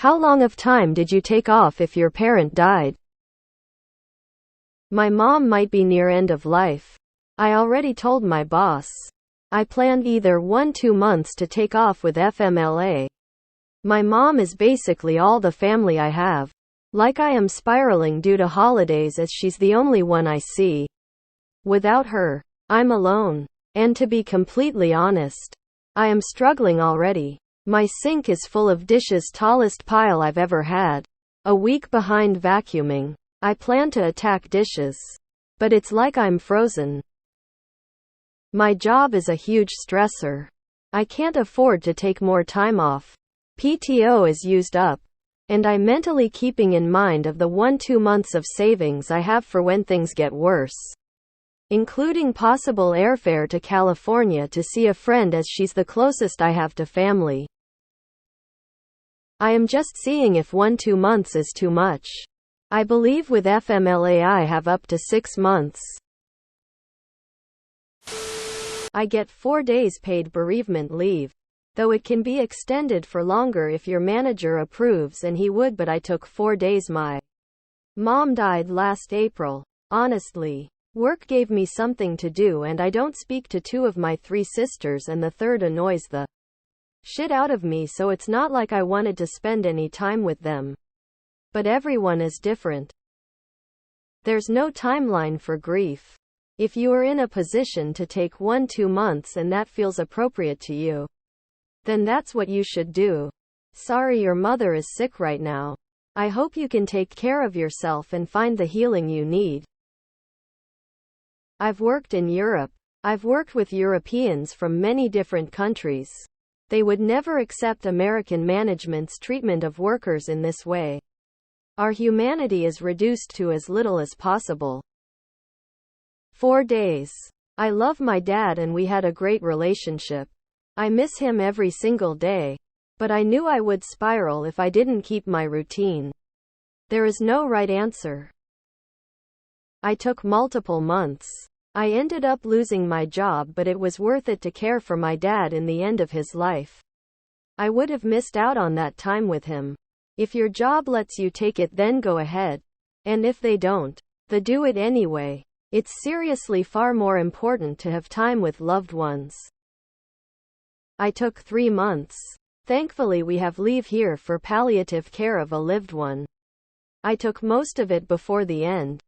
How long of time did you take off if your parent died? My mom might be near end of life. I already told my boss. I planned either 1-2 months to take off with FMLA. My mom is basically all the family I have. Like I am spiraling due to holidays as she's the only one I see. Without her, I'm alone. And to be completely honest, I am struggling already. My sink is full of dishes, tallest pile I've ever had. A week behind vacuuming. I plan to attack dishes. But it's like I'm frozen. My job is a huge stressor. I can't afford to take more time off. PTO is used up. And I'm mentally keeping in mind of the 1-2 months of savings I have for when things get worse. Including possible airfare to California to see a friend as she's the closest I have to family. I am just seeing if 1-2 months is too much. I believe with FMLA I have up to 6 months. I get 4 days paid bereavement leave. Though it can be extended for longer if your manager approves, and he would, but I took 4 days. My mom died last April. Honestly, work gave me something to do, and I don't speak to 2 of my 3 sisters, and the third annoys the shit out of me, so it's not like I wanted to spend any time with them. But everyone is different. There's no timeline for grief. If you are in a position to take 1-2 months and that feels appropriate to you, then that's what you should do. Sorry your mother is sick right now. I hope you can take care of yourself and find the healing you need. I've worked in Europe. I've worked with Europeans from many different countries. They would never accept American management's treatment of workers in this way. Our humanity is reduced to as little as possible. 4 days. I love my dad and we had a great relationship. I miss him every single day. But I knew I would spiral if I didn't keep my routine. There is no right answer. I took multiple months. I ended up losing my job, but it was worth it to care for my dad in the end of his life. I would have missed out on that time with him. If your job lets you take it, then go ahead. And if they don't, then do it anyway. It's seriously far more important to have time with loved ones. I took 3 months. Thankfully we have leave here for palliative care of a lived one. I took most of it before the end.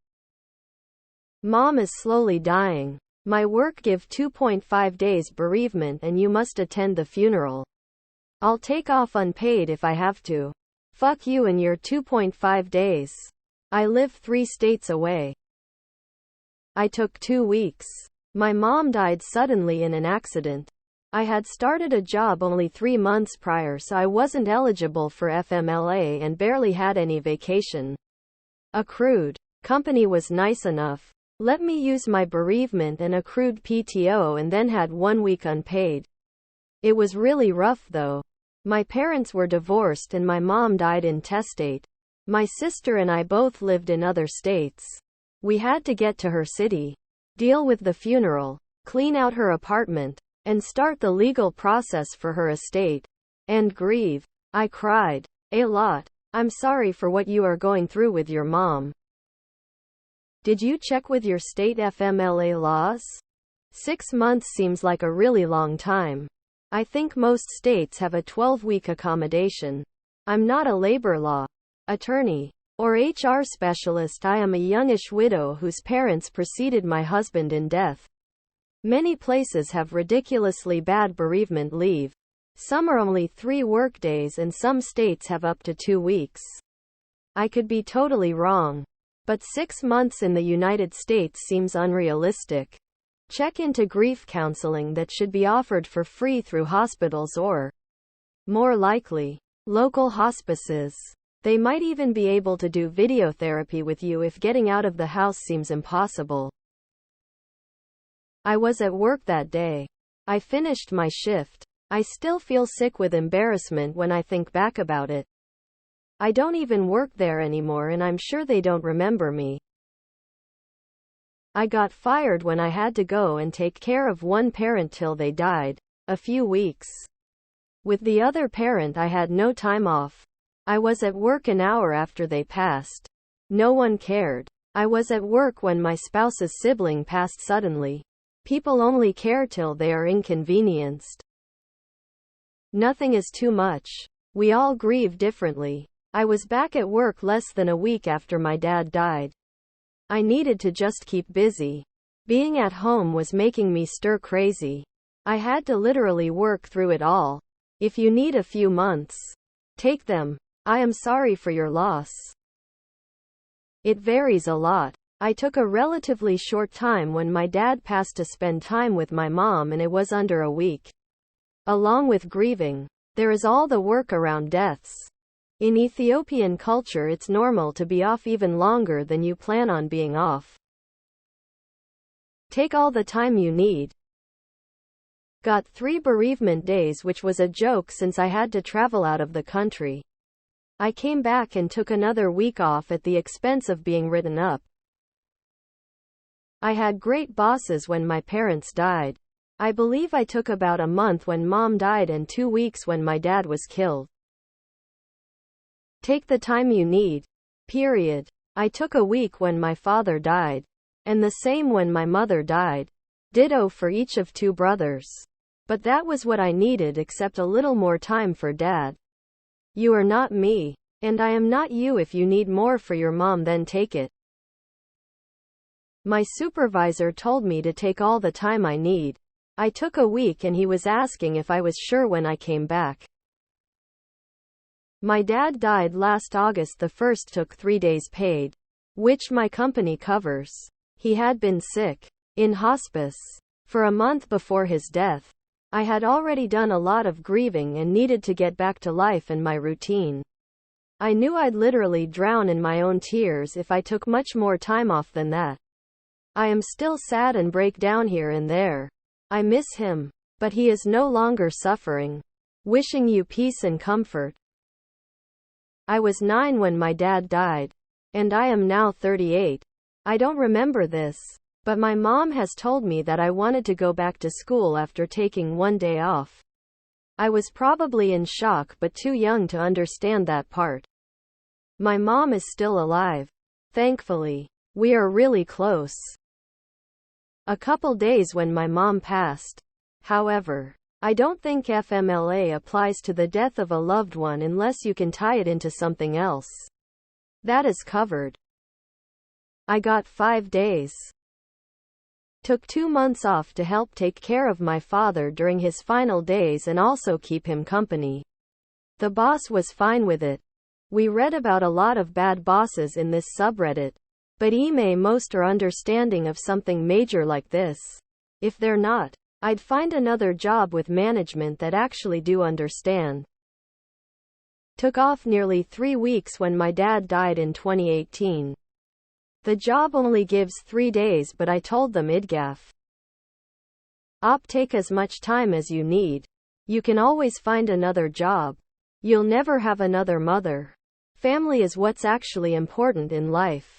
Mom is slowly dying. My work give 2.5 days bereavement and you must attend the funeral. I'll take off unpaid if I have to. Fuck you and your 2.5 days. I live 3 states away. I took 2 weeks. My mom died suddenly in an accident. I had started a job only 3 months prior, so I wasn't eligible for FMLA and barely had any vacation accrued. Company was nice enough. Let me use my bereavement and accrued PTO and then had 1 week unpaid. It was really rough though. My parents were divorced and my mom died intestate. My sister and I both lived in other states. We had to get to her city, deal with the funeral, clean out her apartment, and start the legal process for her estate. And grieve. I cried a lot. I'm sorry for what you are going through with your mom. Did you check with your state FMLA laws? 6 months seems like a really long time. I think most states have a 12-week accommodation. I'm not a labor law attorney or HR specialist. I am a youngish widow whose parents preceded my husband in death. Many places have ridiculously bad bereavement leave. Some are only 3 workdays and some states have up to 2 weeks. I could be totally wrong. But 6 months in the United States seems unrealistic. Check into grief counseling that should be offered for free through hospitals or, more likely, local hospices. They might even be able to do video therapy with you if getting out of the house seems impossible. I was at work that day. I finished my shift. I still feel sick with embarrassment when I think back about it. I don't even work there anymore and I'm sure they don't remember me. I got fired when I had to go and take care of one parent till they died, a few weeks. With the other parent I had no time off. I was at work an hour after they passed. No one cared. I was at work when my spouse's sibling passed suddenly. People only care till they are inconvenienced. Nothing is too much. We all grieve differently. I was back at work less than a week after my dad died. I needed to just keep busy. Being at home was making me stir crazy. I had to literally work through it all. If you need a few months, take them. I am sorry for your loss. It varies a lot. I took a relatively short time when my dad passed to spend time with my mom, and it was under a week. Along with grieving, there is all the work around deaths. In Ethiopian culture, it's normal to be off even longer than you plan on being off. Take all the time you need. Got 3 bereavement days, which was a joke since I had to travel out of the country. I came back and took another week off at the expense of being written up. I had great bosses when my parents died. I believe I took about a month when mom died and 2 weeks when my dad was killed. Take the time you need. Period. I took a week when my father died. And the same when my mother died. Ditto for each of 2 brothers. But that was what I needed, except a little more time for dad. You are not me. And I am not you. If you need more for your mom, then take it. My supervisor told me to take all the time I need. I took a week and he was asking if I was sure when I came back. My dad died last August. The first took 3 days paid, which my company covers. He had been sick, in hospice, for a month before his death. I had already done a lot of grieving and needed to get back to life and my routine. I knew I'd literally drown in my own tears if I took much more time off than that. I am still sad and break down here and there. I miss him, but he is no longer suffering. Wishing you peace and comfort. I was 9 when my dad died, and I am now 38. I don't remember this, but my mom has told me that I wanted to go back to school after taking 1 day off. I was probably in shock but too young to understand that part. My mom is still alive. Thankfully. We are really close. A couple days when my mom passed. However, I don't think FMLA applies to the death of a loved one unless you can tie it into something else. That is covered. I got 5 days. Took 2 months off to help take care of my father during his final days and also keep him company. The boss was fine with it. We read about a lot of bad bosses in this subreddit, but most are understanding of something major like this. If they're not, I'd find another job with management that actually do understand. Took off nearly 3 weeks when my dad died in 2018. The job only gives 3 days, but I told them idgaff. Take as much time as you need. You can always find another job. You'll never have another mother. Family is what's actually important in life.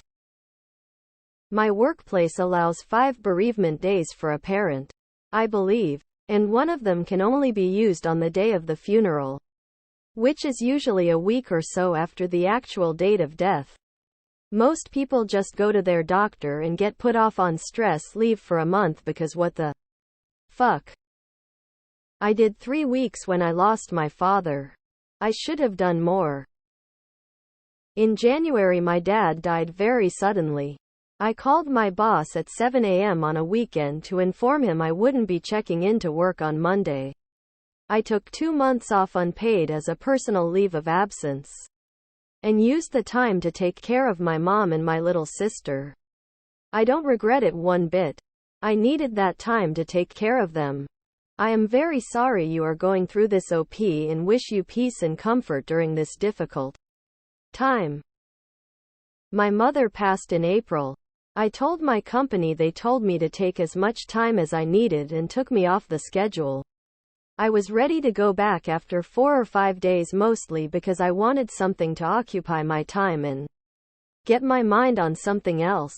My workplace allows 5 bereavement days for a parent, I believe, and one of them can only be used on the day of the funeral, which is usually a week or so after the actual date of death. Most people just go to their doctor and get put off on stress leave for a month because what the fuck? I did 3 weeks when I lost my father. I should have done more. In January, my dad died very suddenly. I called my boss at 7 a.m. on a weekend to inform him I wouldn't be checking into work on Monday. I took 2 months off unpaid as a personal leave of absence, and used the time to take care of my mom and my little sister. I don't regret it one bit. I needed that time to take care of them. I am very sorry you are going through this OP and wish you peace and comfort during this difficult time. My mother passed in April. I told my company, they told me to take as much time as I needed and took me off the schedule. I was ready to go back after 4 or 5 days, mostly because I wanted something to occupy my time and get my mind on something else.